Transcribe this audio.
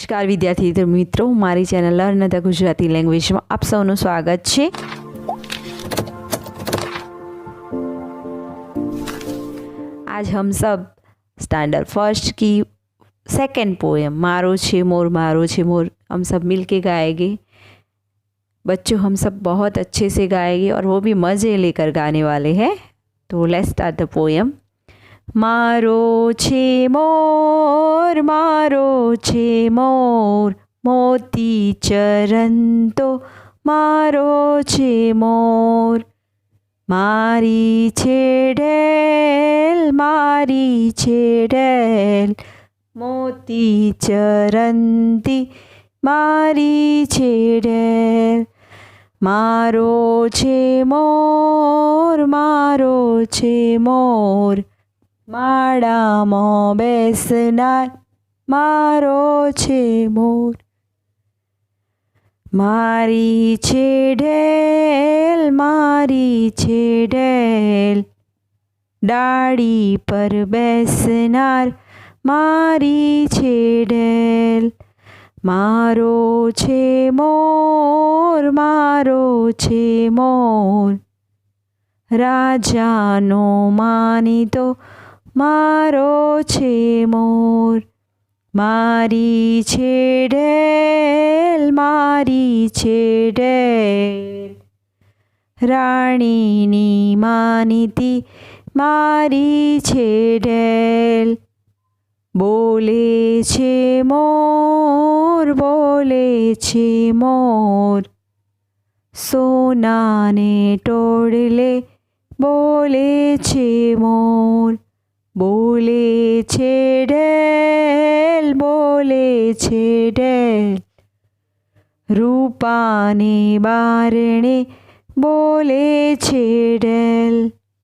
નમસ્કાર વિદ્યાર્થી મિત્રો, મારી ચેનल લર્ન ધ ગુજરાती लैंग्वेज में आप सबનું स्वागत है। आज हम सब स्टैंडर्ड फर्स्ट की सेकंड पोएम मारो छे मोर हम सब मिलके गाएंगे। बच्चों, हम सब बहुत अच्छे से गाएंगे और वो भी मज़े लेकर गाने वाले हैं। तो लेट्स स्टार्ट द पोएम। मारो छे मोर मोती चरण तो मारो छे मोर। मारी छे ढेल मोती चरंती मारी छे ढेल। मारो छे मोर माड़ा में बेसनार मारो छे मोर। मारी छे ढेल डाड़ी पर बेसनार मारी छे ढेल। मारो छे मोर राजानो मानीतो मारो छे मोर। मारी छे ढेल राणीनी मानीती मारी छे ढेल। बोले छे मोर सोना ने टोड़ले बोले छे मोर। बोले छे ढेल रूपाने बारणे बोले छे ढेल।